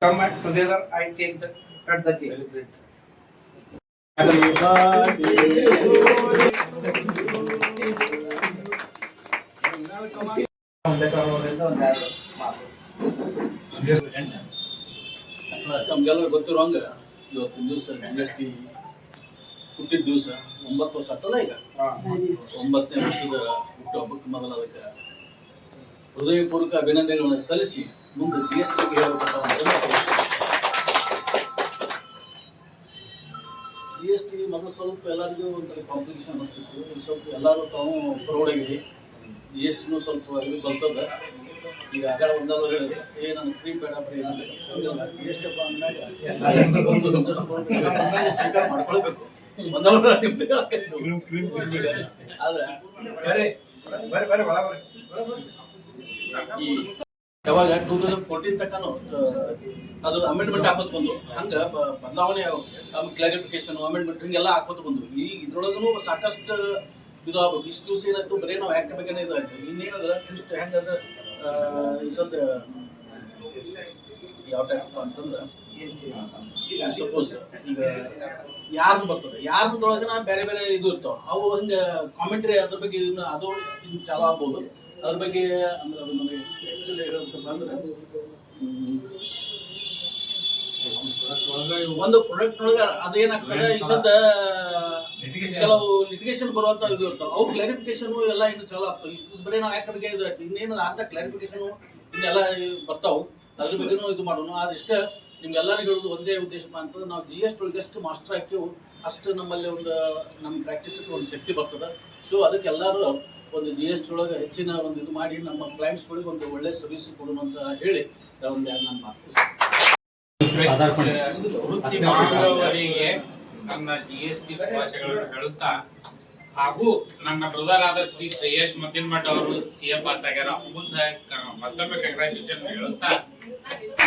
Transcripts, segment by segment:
Come and together I take the cut the cake. ತಮ್ಗೆಲ್ಲರೂ ಗೊತ್ತಿರೋಂಗ ಇವತ್ತಿನ ದಿವಸ GST ಹುಟ್ಟಿದ ದಿವಸ 9 ವರ್ಷ ಆಗ್ತದ. ಈಗ 9ನೇ ವರ್ಷದ ಹುಟ್ಟುಹಬ್ಬಕ್ಕೆ ಮೊದಲ ಅದಕ್ಕೆ ಹೃದಯಪೂರ್ವಕ ಅಭಿನಂದನೆಗಳನ್ನು ಸಲ್ಲಿಸಿ ಮುಂದೆ GST ಬಗ್ಗೆ ಹೇಳಬೇಕು. GST ಮೊದಲು ಸ್ವಲ್ಪ ಎಲ್ಲರಿಗೂ ಒಂಥರ ಕಾಂಪ್ಲಿಕೇಶನ್ ಅನಿಸ್ತಿತ್ತು. ಈಗ ಸ್ವಲ್ಪ ಎಲ್ಲರೂ ತಾವು ಪ್ರೌಢಾಗಿದೆ. GSTನೂ ಸ್ವಲ್ಪ ಅರಿವು ಕಲ್ತದ. ಈಗ ಆಗ ಒಂದಾದ್ರು ಹೇಳಿದ್ರೆ ನಾನು ಪ್ರೀಪೇಡ್ ಆಪ್ರೆ GST ಸ್ವೀಕಾರ ಮಾಡ್ಕೊಳ್ಬೇಕು. ಈ ಯಾವಾಗ 2014 ತನಕನು ಅದು ಅಮೆಂಡ್ಮೆಂಟ್ ಹಾಕೋದು ಬಂದು ಹಂಗ ಬದಲಾವಣೆ ಕ್ಲಾರಿಫಿಕೇಶನ್ ಅಮೆಂಡ್ಮೆಂಟ್ ಹಿಂಗೆಲ್ಲ ಹಾಕೋದು ಬಂದು. ಈಗ ಇದ್ರೊಳಗೂ ಸಾಕಷ್ಟು ಇದು ಆಗ್ಬೇಕು. ಇಷ್ಟು ದಿವಸ ಏನಾಯ್ತು ಬರೀ ನಾವು ಆಕ್ಟ್ ಬೇಕನೇ ಇದು ಆಯ್ತು. ಇನ್ನೇನದ ಇಷ್ಟು ಹೆಂಗದ ಸದ್ಯ ಯಾವ ಟೈಪ್ ಅಂತಂದ್ರೆ ಸಪೋಸ್ ಈಗ ಯಾರ್ದು ಬರ್ತದೆ ಯಾರ್ದೊಳಗನ ಬೇರೆ ಬೇರೆ ಇದು ಇರ್ತಾವ. ಅವು ಹಿಂಗೆ ಕಾಮೆಂಟ್ರಿ ಅದ್ರ ಬಗ್ಗೆ ಇದನ್ನ ಅದು ಚಾಲು ಆಗ್ಬೋದು. ಅದ್ರ ಬಗ್ಗೆ ಅಂದ್ರೆ ಅದು ನಮಗೆ ಆಕ್ಚುಲಿ ಹೇಳ್ಬೇಕಂತ ಅಂದ್ರೆ ಒಂದು ಪ್ರಾಡಕ್ಟ್ ಒಳಗೆ ಅದೇನಾಗ್ತದೆ ಈ ಸದ್ದ ಕೆಲವು ಲಿಟಿಗೇಷನ್ ಬರುವಂತ ಇದು ಇರ್ತಾವ. ಅವು ಕ್ಲಾರಿಫಿಕೇಶನ್ ಎಲ್ಲ ಇನ್ನು ಚಾಲು ಆಗ್ತಾವ. ಇಷ್ಟು ಬರೀ ನಾವು ಯಾಕೆ ಬಗ್ಗೆ ಇದು ಆಯ್ತು ಇನ್ನೇನು ಅಂತ ಕ್ಲಾರಿಫಿಕೇಶನ್ ಇನ್ನೆಲ್ಲ ಬರ್ತಾವು. ಅದ್ರ ಬಗ್ಗೆನೂ ಇದು ಮಾಡೋಣ. ಆದ್ರೆ ಇಷ್ಟ ನಿಮ್ಗೆಲ್ಲರಿಗೂ ಹೇಳೋದು ಒಂದೇ ಉದ್ದೇಶ ಅಂತಂದ್ರೆ ನಾವು GST ಒಳಗೆ ಎಷ್ಟು ಮಾಸ್ಟರ್ ಹಾಕಿವು ಅಷ್ಟು ನಮ್ಮಲ್ಲಿ ಒಂದು ನಮ್ಮ ಪ್ರಾಕ್ಟೀಸ್ಗೆ ಒಂದು ಶಕ್ತಿ ಬರ್ತದೆ. ಸೊ ಅದಕ್ಕೆ ಎಲ್ಲರೂ ಒಂದು GST ಒಳಗೆ ಹೆಚ್ಚಿನ ಒಂದು ಇದು ಮಾಡಿ ನಮ್ಮ ಕ್ಲೈಂಟ್ಸ್ಗಳಿಗೆ ಒಂದು ಒಳ್ಳೆ ಸರ್ವಿಸ್ ಕೊಡೋಣ ಅಂತ ಹೇಳಿ ಒಂದು ನಾನು ಮಾತು ವೃತ್ತಿ ಮಾಡುವವರಿಗೆ ನನ್ನ GST ಶುಭಾಶಯಗಳನ್ನು ಹೇಳುತ್ತಾ ಹಾಗೂ ನನ್ನ ಬ್ರದರ್ ಆದ ಶ್ರೀ ಶ್ರೇಯಸ್ ಮದ್ದಿನಮಠ ಅವರು CA ಪಾಸ್ ಆಗ್ಯಾರ. ಅವಗೂ ಸಹ ಮತ್ತೊಮ್ಮೆ ಕಂಗ್ರಾಚುಲೇಷನ್ ಹೇಳುತ್ತಾ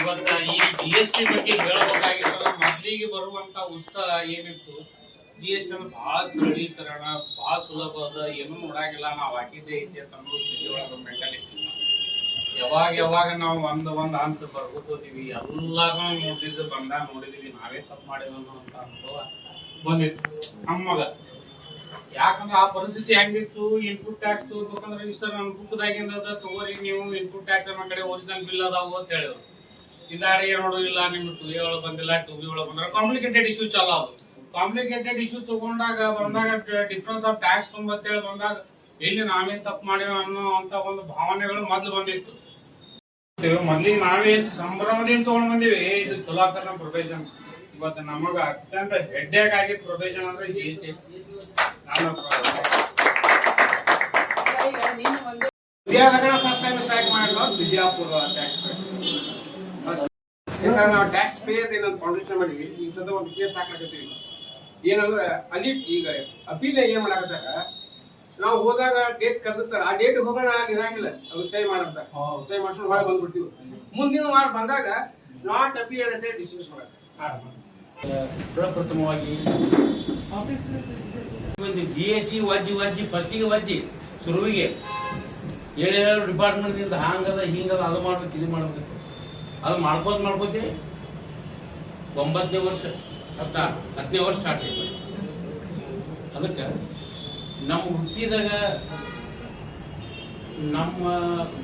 ಇವತ್ತ ಈ GST ಬಗ್ಗೆ ಹೇಳಬೇಕಾಗಿತ್ತು. ಮೊದಲಿಗೆ ಬರುವಂತ ಉತ್ಸಾಹ ಏನಿತ್ತು GST ಅಂದ್ರೆ ಬಹಳ ಸರಳೀಕರಣ ಬಹಳ ಸುಲಭ ಅದ, ಏನೂ ನೋಡಾಗಿಲ್ಲ ನಾವು ಹಾಕಿದ್ದೇ ಐತಿ ಅಂತ ಅನ್ನೋ ಸ್ಥಿತಿ ಒಳಗ ಮೆಂಟಾಲಿಟಿ. ಯಾವಾಗ ನಾವು ಒಂದ್ ಹಂತ ಬರ್ಕೋತೀವಿ ಎಲ್ಲಾರು ನೋಟಿಸ್ ಬಂದ ನೋಡಿದೀವಿ ನಾವೇ ತಪ್ಪು ಮಾಡಿದ್ವಿ ಅಂತ ಅನುಭವ ಬಂದಿತ್ತು ನಮ್ಮಗ. ಯಾಕಂದ್ರೆ ಆ ಪರಿಸ್ಥಿತಿ ಹೆಂಗಿತ್ತು, ಇನ್ಪುಟ್ ಟ್ಯಾಕ್ಸ್ ತಗೋಬೇಕಂದ್ರೆ ಈ ಸರ್ ನನ್ನ ಬುಕ್ದಾಗಿಂದ ತಗೋರಿ ನೀವು ಇನ್ಪುಟ್ ಟ್ಯಾಕ್ಸ್ ನಮ್ಮ ಕಡೆ ಒರಿಜಿನಲ್ ಬಿಲ್ ಅದಾವು ಅಂತ ಹೇಳಿದ್ರು. ಹಿಂದಾಡಿಗೆ ನೋಡೋದಿಲ್ಲ ನಿಮ್ಗೆ 2A ಒಳಗೆ ಬಂದಿಲ್ಲ 2B ಒಳಗೆ ಬಂದ್ರೆ ಕಾಂಪ್ಲಿಕೇಟೆಡ್ ಇಶ್ಯೂ ಚಾಲು ಅದು. ಕಾಂಪ್ಲಿಕೇಟೆಡ್ ಇಶ್ಯೂ ತಗೊಂಡಾಗ ಡಿಫ್ರೆನ್ಸ್ ಆಫ್ ಟ್ಯಾಕ್ಸ್ ತೊಂಬತ್ತೇಳು ಬಂದಾಗ ಎಲ್ಲಿ ನಾವೇ ತಪ್ಪು ಮಾಡಿವ ಅನ್ನೋ ಅಂತ ಒಂದು ಭಾವನೆಗಳು ಮೊದ್ಲು ಬಂದಿತ್ತು. ಮೊದ್ಲಿಗೆ ನಾವೇ ಎಷ್ಟು ಸಂಭ್ರಮದಿಂದ ತಗೊಂಡ್ ಬಂದಿವಿ ಇದು ಸುಲಾಕರ್ನ ಪ್ರೊಫೆಷನ್. ಇವತ್ತು ನಮಗ ಅತ್ಯಂತ ಹೆಡ್ಡೇಕ್ ಆಗಿದ್ದ ಪ್ರೊಫೆಷನ್ ಅಂದ್ರೆ GST. ಫಸ್ಟ್ ಟೈಮ್ ಸ್ಟ್ರೈಕ್ ಮಾಡಿದ್ವಿ ಬಿಜಾಪುರ ಟ್ಯಾಕ್ಸ್ ಯಾಕಂದ್ರೆ ನಾವು ಟ್ಯಾಕ್ಸ್ ಪೇ ಏನಂತ ಫೌಂಡೇಶನ್ ಮಾಡಿವಿ. ಈ ಸದ ಒಂದು ಕೇಸ್ ಹಾಕ್ಲಾಕತ್ತೀವಿ. ಏನಂದ್ರೆ ಅಲ್ಲಿ ಈಗ ಅಪೀಲ್ ಏನ್ ಮಾಡಾಕತ್ತಾರ ನಾವು ಹೋದಾಗ ಡೇಟ್ ಕರೆದಿರ್ತಾರ. ಆ ಡೇಟ್ ಹೋಗೋಣ ಅಲ್ಲಿ ಇರಂಗಿಲ್ಲ. ಅದು ಸಹಿ ಮಾಡಂತ ಸಹಿ ಮಾಡ್ಸ್ಕೊಂಡು ಹೊರಗೆ ಬಂದ್ಬಿಡ್ತೀವಿ. ಮುಂದಿನ ವಾರ ಬಂದಾಗ ನಾಟ್ ಅಪೀಲ್ ಅಂತ ಡಿಸ್ಮಿಸ್ ಮಾಡತ್ತೆ. ಪ್ರಪ್ರಥಮವಾಗಿ GST ವಜ್ಜಿ ಫಸ್ಟಿಗೆ ಶುರುವಿಗೆ ಏಳೇಳು ಡಿಪಾರ್ಟ್ಮೆಂಟ್ದಿಂದ ಹಾಂಗದ ಹಿಂಗದ ಅದು ಮಾಡ್ಬೇಕು ಇದು ಮಾಡ್ಬೇಕು ಅದು ಮಾಡ್ಕೋತಿ 9ನೇ ವರ್ಷ 10ನೇ ವರ್ಷ ಸ್ಟಾರ್ಟ್ ಆಯ್ತು. ಅದಕ್ಕೆ ನಮ್ಮ ವೃತ್ತಿದಾಗ ನಮ್ಮ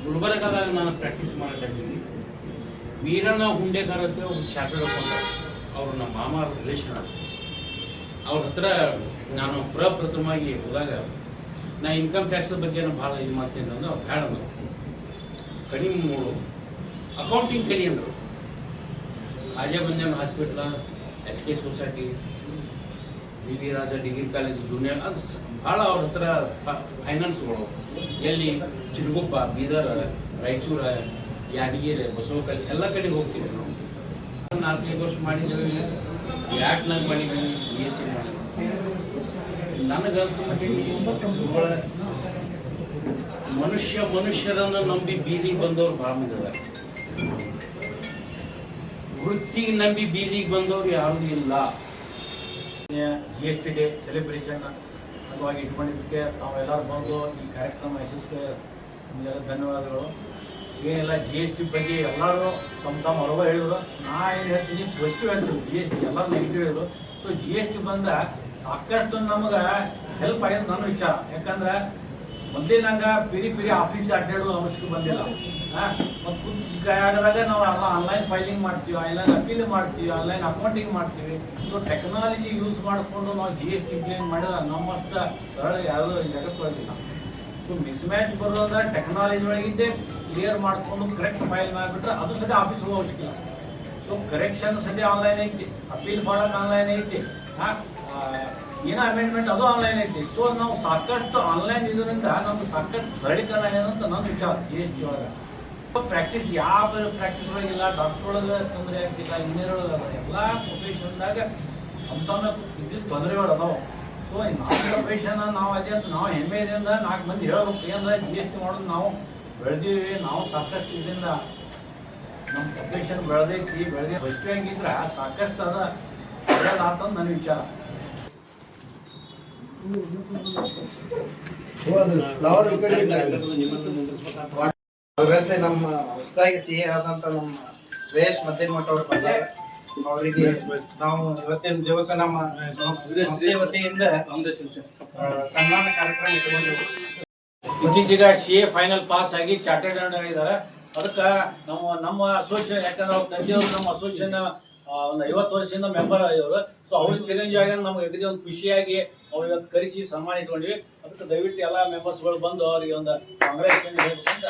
ಗುಲ್ಬರ್ಗದಾಗ ನಾನು ಪ್ರಾಕ್ಟೀಸ್ ಮಾಡಲಿದ್ದೀನಿ. ವೀರಣ್ಣ ಹುಂಡೇಕರ್ ಅಂತ ಒಂದು ಶಾಪೇರ್ ಅವರು ನಮ್ಮ ಮಾಮ ರಿಲೇಷನ್ ಆಗ ಅವ್ರ ಹತ್ರ ನಾನು ಪ್ರಪ್ರಥಮವಾಗಿ ಹೋದಾಗ ನಾ ಇನ್ಕಮ್ ಟ್ಯಾಕ್ಸ್ ಬಗ್ಗೆ ಭಾಳ ಇದು ಮಾಡ್ತೀನಿ ಅಂದ್ರೆ ಅವ್ರು ಬೇಡ ಅಂದರು. ಕಡಿಮೆ ನೋಡು ಅಕೌಂಟಿಂಗ್ ಕಲಿ ಅಂದರು. ರಾಜಬಂಜನ್ ಹಾಸ್ಪಿಟ್ಲ HK ಸೊಸೈಟಿ BV ರಾಜ ಡಿಗ್ರಿ ಕಾಲೇಜ್ ಜೂನಿಯರ್ ಅದು ಭಾಳ ಅವ್ರ ಹತ್ರ ಫೈನಾನ್ಸ್ಗಳು ಎಲ್ಲಿ ಚಿರುಗುಪ್ಪ ಬೀದರ್ ರಾಯಚೂರ ಯಾದಗಿರಿ ಬಸವಕಲ್ಲಿ ಎಲ್ಲ ಕಡೆ ಹೋಗ್ತೀವಿ ನಾವು. 4-5 ವರ್ಷ ಮಾಡಿದ್ದೀವಿ. ಯಾಕ್ನಾಗ ಮಾಡಿದ್ದೀವಿ GST ಮಾಡಿದ್ವಿ. ನನಗನ್ಸಿದ ಮನುಷ್ಯರನ್ನು ನಂಬಿ ಬೀದಿಗೆ ಬಂದವ್ರು ಭಾಳ ಮಂದಿ ಅದಾರ. ವೃತ್ತಿಗೆ ನಂಬಿ ಬೀದಿಗೆ ಬಂದವ್ರು ಯಾರೂ ಇಲ್ಲ. GST ಡೇ ಸೆಲೆಬ್ರೇಷನ್ ಅಂಗವಾಗಿ ಇಟ್ಕೊಂಡಿದ್ದಕ್ಕೆ ತಾವೆಲ್ಲರೂ ಬಂದು ಈ ಕಾರ್ಯಕ್ರಮ ಯಶಸ್ವಿಗೆ ನಿಮಗೆಲ್ಲ ಧನ್ಯವಾದಗಳು. ಏನಿಲ್ಲ GST ಬಗ್ಗೆ ಎಲ್ಲರೂ ತಮ್ಮ ಅನುಭವ ಹೇಳಿದ್ರು. ನಾ ಏನು ಹೇಳ್ತೀನಿ ಪಾಸಿಟಿವ್ ಹೇಳ್ತೀನಿ, GST ಎಲ್ಲ ನೆಗೆಟಿವ್ ಹೇಳಿದ್ರು. ಸೊ GST ಬಂದ ಸಾಕಷ್ಟು ನಮ್ಗೆ ಹೆಲ್ಪ್ ಆಗಿದೆ ನನ್ನ ವಿಚಾರ. ಯಾಕಂದ್ರೆ ಮೊದಲಿನಂಗ ಪಿರಿ ಆಫೀಸ್ ಅಡ್ಡಾಡೋ ಅವಶ್ಯಕ ಬಂದಿಲ್ಲ. ಮತ್ತು ಜಾಗದಾಗ ನಾವು ಎಲ್ಲ ಆನ್ಲೈನ್ ಫೈಲಿಂಗ್ ಮಾಡ್ತೀವಿ, ಆನ್ಲೈನ್ ಅಪೀಲ್ ಮಾಡ್ತೀವಿ, ಆನ್ಲೈನ್ ಅಕೌಂಟಿಂಗ್ ಮಾಡ್ತೀವಿ. ಸೊ ಟೆಕ್ನಾಲಜಿ ಯೂಸ್ ಮಾಡಿಕೊಂಡು ನಾವು GST ಇಂಪ್ಲಿಮೆಂಟ್ ಮಾಡಿದ್ರೆ ನಮ್ಮಷ್ಟು ಸರಳ ಯಾವುದೋ ಜಗತ್ತೊಳಗಿಲ್ಲ. ಸೊ ಮಿಸ್ ಮ್ಯಾಚ್ ಬರೋದ ಟೆಕ್ನಾಲಜಿ ಒಳಗಿದ್ದೆ ಕ್ಲಿಯರ್ ಮಾಡಿಕೊಂಡು ಕರೆಕ್ಟ್ ಫೈಲ್ ಮಾಡಿಬಿಟ್ರೆ ಅದು ಸದ್ಯ ಆಫೀಸ್ ಹೋಗೋ ಅವಶ್ಯಕ ಇಲ್ಲ. ಸೊ ಕರೆಕ್ಷನ್ ಸದ್ಯ ಆನ್ಲೈನ್ ಐತಿ, ಅಪೀಲ್ ಮಾಡೋಕೆ ಆನ್ಲೈನ್ ಐತಿ, ಏನೋ ಅಮೆಂಡ್ಮೆಂಟ್ ಅದು ಆನ್ಲೈನ್ ಐತಿ. ಸೊ ನಾವು ಸಾಕಷ್ಟು ಆನ್ಲೈನ್ ಇದರಿಂದ ನಮ್ಗೆ ಸಾಕಷ್ಟು ಸರಳೀಕರಣ ಏನಂತ ನನ್ನ ವಿಚಾರ GST ಒಳಗೆ. ಪ್ರಾಕ್ಟೀಸ್ ಯಾವ ಪ್ರಾಕ್ಟೀಸ್ ಒಳಗಿಲ್ಲ, ಡಾಕ್ಟರ್ ಒಳಗೆ ತೊಂದರೆ ಆಗ್ತಿಲ್ಲ, ಇಂಜಿನಿಯರ್ ಒಳಗೆ ಎಲ್ಲ ಪ್ರೊಫೆಷನ್ದಾಗ ಅಂತ ಇದ್ದಿದ್ದು ತೊಂದರೆಗಳು ಅದಾವೆ. ಸೊ ನಮ್ಮ ಪ್ರೊಫೆಷನ್ ನಾವು ಅದೇ ಅಂತ ನಾವು ಹೆಮ್ಮೆಯಿಂದ 4 ಮಂದಿ ಹೇಳ್ಬೇಕು. ಏನಂದ್ರೆ GST ಮಾಡೋದು ನಾವು ಬೆಳೆದೀವಿ, ನಾವು ಸಾಕಷ್ಟು ಇದರಿಂದ ನಮ್ಮ ಪ್ರೊಫೆಷನ್ ಬೆಳೆದೈತಿ. ಫಸ್ಟ್ ಆಗಿದ್ರೆ ಸಾಕಷ್ಟು ಅದ ಒಳ್ಳೇದಾತಂದು ನನ್ನ ವಿಚಾರ. ಅವರಂತೆ ನಮ್ಮ ಹೊಸದಾಗಿ ಸಿಹಿ ಆದಂತ ನಮ್ಮ ಶ್ರೇಯಸ್ ಮಧ್ಯಮಠ ಅವರು ಬಂದಾರೆ. ಅವರಿಗೆ ನಾವು ಇವತ್ತಿನ ದಿವಸ ನಮ್ಮ ಸಂಸ್ಥೆ ವತಿಯಿಂದ ಸನ್ಮಾನ ಕಾರ್ಯಕ್ರಮ ಇಟ್ಕೊಂಡಿದ್ದೀವಿ. ಇತ್ತೀಚೆಗೆ CA ಫೈನಲ್ ಪಾಸ್ ಆಗಿ ಚಾರ್ಟೆಡ್ ಅಕೌಂಟೆಂಟ್ ಆಗಿದ್ದಾರೆ. ಅದಕ್ಕೆ ನಮ್ಮ ಅಸೋಸಿಯೇಷನ್, ಯಾಕಂದ್ರೆ ಅವ್ರ ತಂದೆಯವರು ನಮ್ಮ ಅಸೋಸಿಯೇಷನ್ ಒಂದು 50 ವರ್ಷದಿಂದ ಮೆಂಬರ್ ಆಗಿದ್ರು. ಸೊ ಅವ್ರ ಚಿರಂಜೀವಿ ಆಗಿ ನಮ್ಗೆ ಅಗದಿ ಒಂದು ಖುಷಿಯಾಗಿ ಅವ್ರು ಇವತ್ತು ಕರೆಸಿ ಸನ್ಮಾನ ಇಟ್ಕೊಂಡಿವಿ. ಅದಕ್ಕೆ ದಯವಿಟ್ಟು ಎಲ್ಲ ಮೆಂಬರ್ಸ್ಗಳು ಬಂದು ಅವರಿಗೆ ಒಂದು ಕಾಂಗ್ರೆಚುಲೇಷನ್ ಹೇಳ್ಬೇಕಂತ.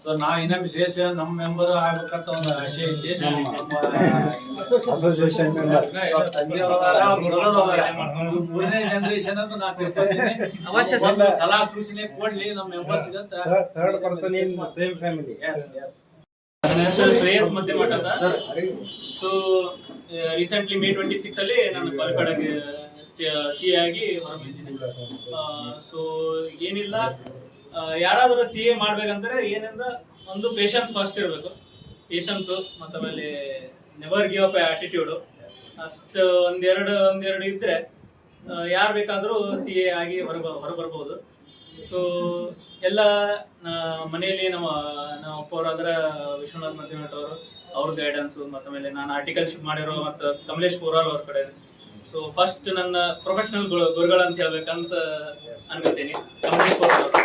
ಸೊ ನಾವು ಇನ್ನೊಮ್ಮೆ ಶ್ರೇಷ ನಮ್ಮ ಮೆಂಬರ್ ಆಗ್ಬೇಕಂತ ಒಂದು ಆಶೆ ಐತಿ. ಅಸೋಸಿಯೇಷನ್ ಮೂರನೇ ಜನರೇಷನ್ ಅಂತ ನಾ ತಿಳ್ಕೊತೀನಿ. ಸಲಹಾ ಸೂಚನೆ ಕೊಡ್ಲಿ ನಮ್ಮ ಮೆಂಬರ್ಸ್ ಅಂತ. Third person in same family. ನನ್ನ ಹೆಸರು ಶ್ರೇಯಸ್ ಮಧ್ಯಮಠ ಅಂತ. ಸೊ ರೀಸೆಂಟ್ಲಿ May 26 ಅಲ್ಲಿ ನಾನು ಕ್ವಾಲಿಫೈಡ್ ಆಗಿ CA ಆಗಿ ಹೊರಬಿದ್ದೀನಿ. ಸೊ ಏನಿಲ್ಲ, ಯಾರಾದರೂ CA ಮಾಡ್ಬೇಕಂದ್ರೆ ಏನಿಂದ ಒಂದು ಪೇಷನ್ಸ್ ಫಸ್ಟ್ ಇರಬೇಕು. ಪೇಷನ್ಸ್ ಮತ್ತು ಆಮೇಲೆ ನೆವರ್ ಗಿವ್ ಅಪ್ ಆಟಿಟ್ಯೂಡು ಅಷ್ಟು ಒಂದೆರಡು ಇದ್ರೆ ಯಾರು ಬೇಕಾದರೂ CA ಆಗಿ ಹೊರಬರ್ಬೋದು. ಸೊ ಎಲ್ಲ ಮನೆಯಲ್ಲಿ ನಮ್ಮ ಅಪ್ಪವರಾದ್ರೆ ವಿಶ್ವನಾಥ್ ಮಧ್ಯಮಠ ಅವರು, ಅವ್ರ ಗೈಡೆನ್ಸು, ಮತ್ತು ಆಮೇಲೆ ನಾನು ಆರ್ಟಿಕಲ್ಶಿಪ್ ಮಾಡಿರೋ ಮತ್ತು ಕಮಲೇಶ್ ಪೂರಾಲ್ ಅವ್ರ ಕಡೆ. ಸೊ ಫಸ್ಟ್ ನನ್ನ ಪ್ರೊಫೆಷನಲ್ ಗುರುಗಳು ಅಂತ ಹೇಳ್ಬೇಕಂತ ಅನ್ಕೋತೀನಿ ಕಮಲೇಶ್ ಪೂರಾಲ್ ಅವರು.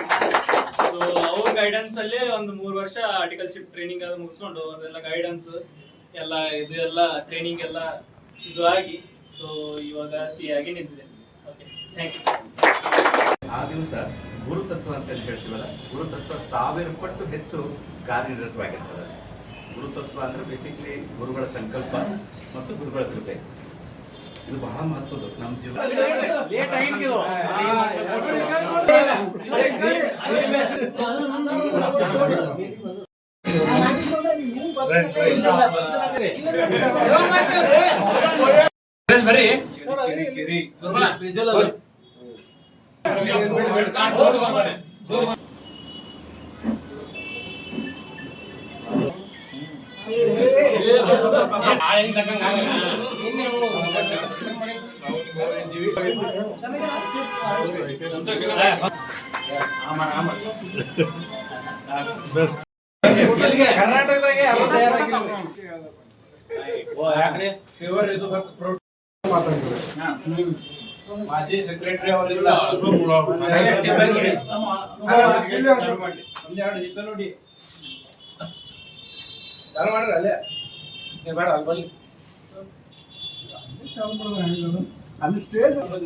ಸೊ ಅವ್ರ ಗೈಡೆನ್ಸ್ ಅಲ್ಲೇ ಒಂದು 3 ವರ್ಷ ಆರ್ಟಿಕಲ್ಶಿಪ್ ಟ್ರೈನಿಂಗ್ ಅದು ಮುಗಿಸ್ಕೊಂಡು ಅದೆಲ್ಲ ಗೈಡೆನ್ಸ್ ಎಲ್ಲ ಟ್ರೈನಿಂಗ್ ಎಲ್ಲ ಇದು ಆಗಿ ಸೊ ಇವಾಗ CA ಆಗಿ ನಿಂತಿದೆ. Okay, thank you. ಆ ದಿವಸ ಗುರುತತ್ವ ಅಂತ ಹೇಳ್ತೀವಲ್ಲ, ಗುರುತತ್ವ 1000 ಪಟ್ಟು ಹೆಚ್ಚು ಕಾರ್ಯನಿರತವಾಗಿರ್ತದೆ. ಗುರುತತ್ವ ಅಂದ್ರೆ ಬೇಸಿಕ್ಲಿ ಗುರುಗಳ ಸಂಕಲ್ಪ ಮತ್ತು ಗುರುಗಳ ಕೃಪೆ. ಇದು ಬಹಳ ಮಹತ್ವದ್ದು ನಮ್ಮ ಜೀವನ. ಬರ್ರಿ ಸ್ಪೆಷಲ್ ಕರ್ನಾಟಕದಾಗೆ ಎಲ್ಲ ತಯಾರಾಗಿಲ್ಲ. ಯಾಕ್ರಿ ಫೇವರ್ ಇದು ಮಾಜಿ ಸೆಕ್ರೆಟರಿ ಅವರಿಂದ ನೋಡಿ ಚಾಲು ಮಾಡ್ರಿ. ಅಲ್ಲೇ ಬೇಡ ಅಲ್ಲಿ ಬಲ್ಲಿ ಅಲ್ಲಿ ಸ್ಟೇಜ್ ಮಾತಾಡ